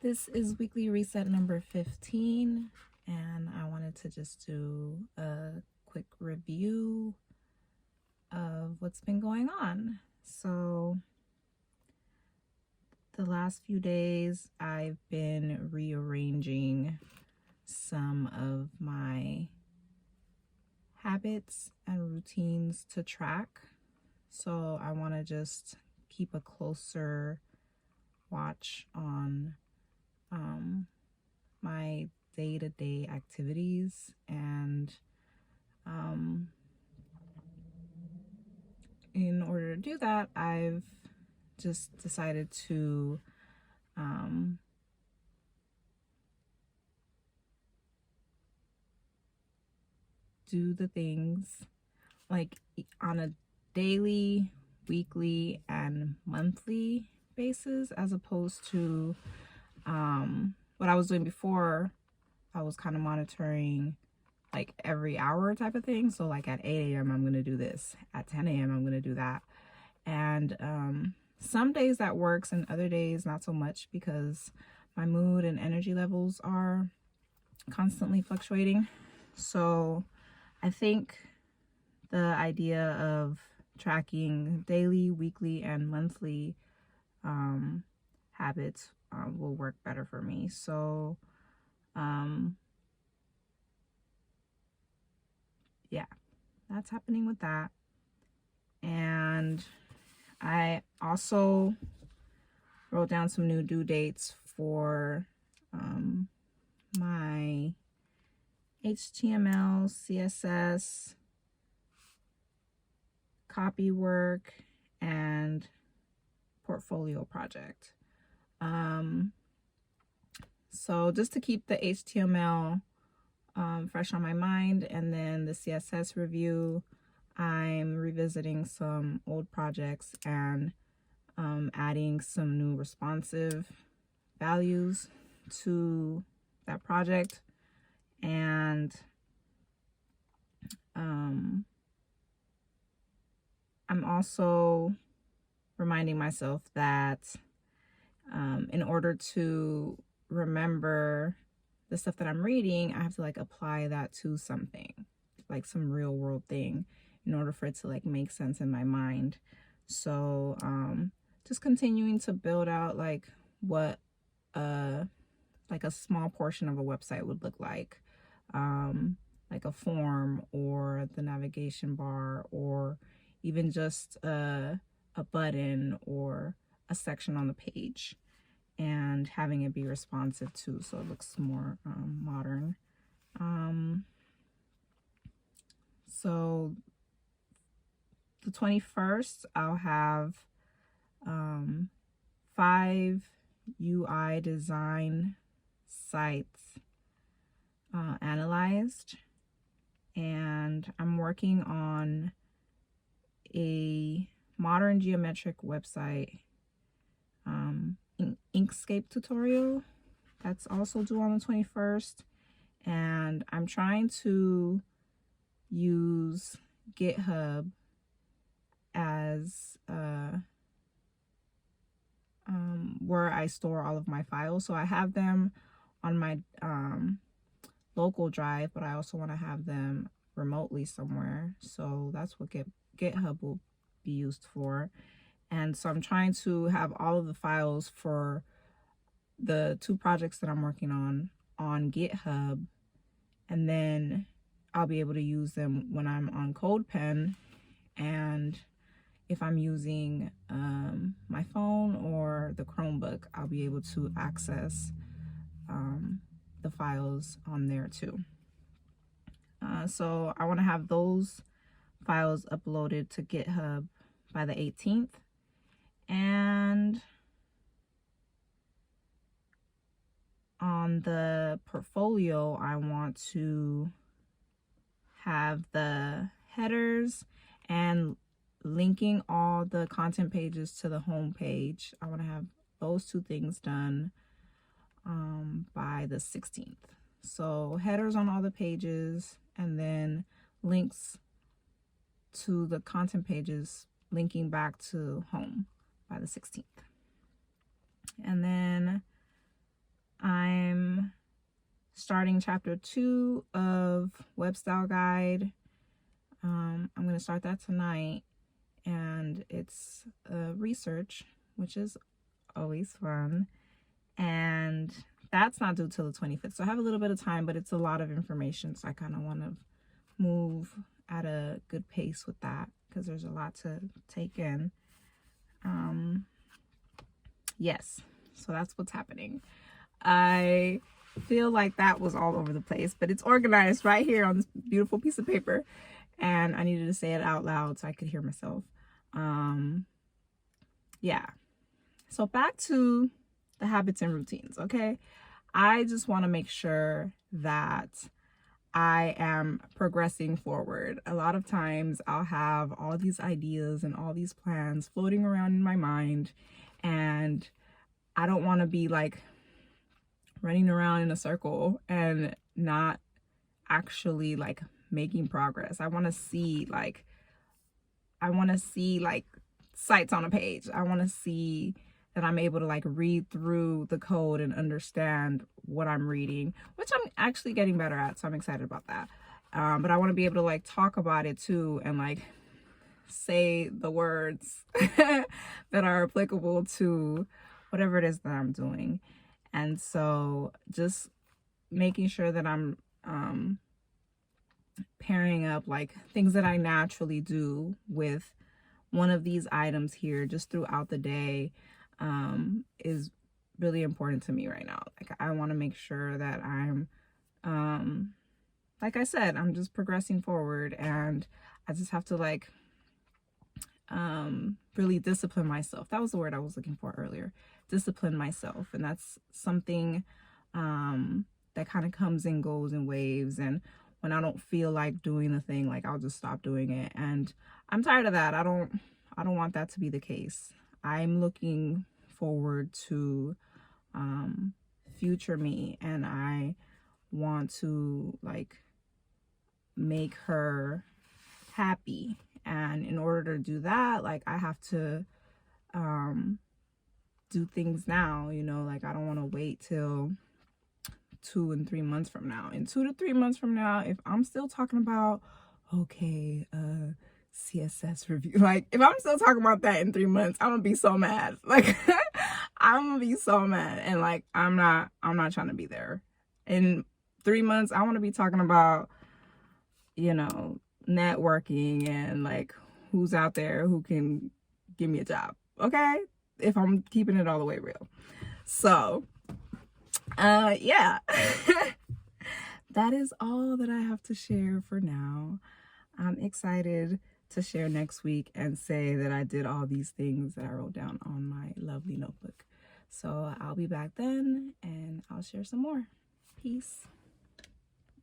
This is weekly reset number 15, and I wanted to just do a quick review of what's been going on. So, the last few days, I've been rearranging some of my habits and routines to track. So, I want to just keep a closer watch on my day-to-day activities, and in order to do that, I've just decided to do the things like on a daily, weekly, and monthly basis, as opposed to what I was doing before. I was kind of monitoring like every hour type of thing. So like at 8 a.m. I'm going to do this. At 10 a.m. I'm going to do that. And some days that works and other days not so much, because my mood and energy levels are constantly fluctuating. So I think the idea of tracking daily, weekly, and monthly habits will work better for me. So yeah, that's happening with that. And I also wrote down some new due dates for my HTML, CSS, copy work, and portfolio project. So just to keep the HTML fresh on my mind, and then the CSS review, I'm revisiting some old projects and adding some new responsive values to that project. And I'm also reminding myself that in order to remember the stuff that I'm reading, I have to like apply that to something, like some real world thing, in order for it to like make sense in my mind. So just continuing to build out like what like a small portion of a website would look like a form or the navigation bar, or even just a button or a section on the page, and having it be responsive too, so it looks more modern. So the 21st, I'll have 5 UI design sites analyzed, and I'm working on a modern geometric website Inkscape tutorial that's also due on the 21st. And I'm trying to use GitHub as where I store all of my files. So I have them on my local drive, but I also want to have them remotely somewhere. So that's what GitHub will be used for. And so I'm trying to have all of the files for the 2 projects that I'm working on GitHub, and then I'll be able to use them when I'm on CodePen. And if I'm using my phone or the Chromebook, I'll be able to access the files on there too. So I want to have those files uploaded to GitHub by the 18th. And on the portfolio, I want to have the headers and linking all the content pages to the home page. I want to have those 2 things done by the 16th. So headers on all the pages, and then links to the content pages linking back to home by the 16th. And then I'm starting chapter 2 of Web Style Guide. I'm going to start that tonight, and it's research, which is always fun. And that's not due till the 25th. So I have a little bit of time, but it's a lot of information. So I kind of want to move at a good pace with that because there's a lot to take in. Yes, so that's what's happening. I feel like that was all over the place, but it's organized right here on this beautiful piece of paper, and I needed to say it out loud so I could hear myself. Yeah, so back to the habits and routines. Okay, I just want to make sure that I am progressing forward. A lot of times I'll have all these ideas and all these plans floating around in my mind, and I don't want to be like running around in a circle and not actually like making progress. I want to see like sights on a page. I want to see that I'm able to like read through the code and understand what I'm reading, which I'm actually getting better at. So I'm excited about that. But I want to be able to like talk about it too and like say the words that are applicable to whatever it is that I'm doing. And so just making sure that I'm pairing up like things that I naturally do with one of these items here just throughout the day is really important to me right now. Like I want to make sure that I'm like I said, I'm just progressing forward, and I just have to like really discipline myself. That was the word I was looking for earlier. Discipline myself. And that's something that kind of comes and goes in waves. And when I don't feel like doing the thing, like I'll just stop doing it. And I'm tired of that. I don't want that to be the case. I'm looking forward to future me, and I want to like make her happy. And in order to do that, like I have to do things now, you know, like I don't want to wait till 2 and 3 months from now. In 2 to 3 months from now, if I'm still talking about CSS review, like if I'm still talking about that in 3 months, I'm gonna be so mad. Like I'm gonna be so mad, and like I'm not trying to be there. In 3 months, I want to be talking about, you know, networking and like who's out there who can give me a job. Okay, if I'm keeping it all the way real. So yeah. That is all that I have to share for now. I'm excited to share next week and say that I did all these things that I wrote down on my lovely notebook. So I'll be back then, and I'll share some more. Peace.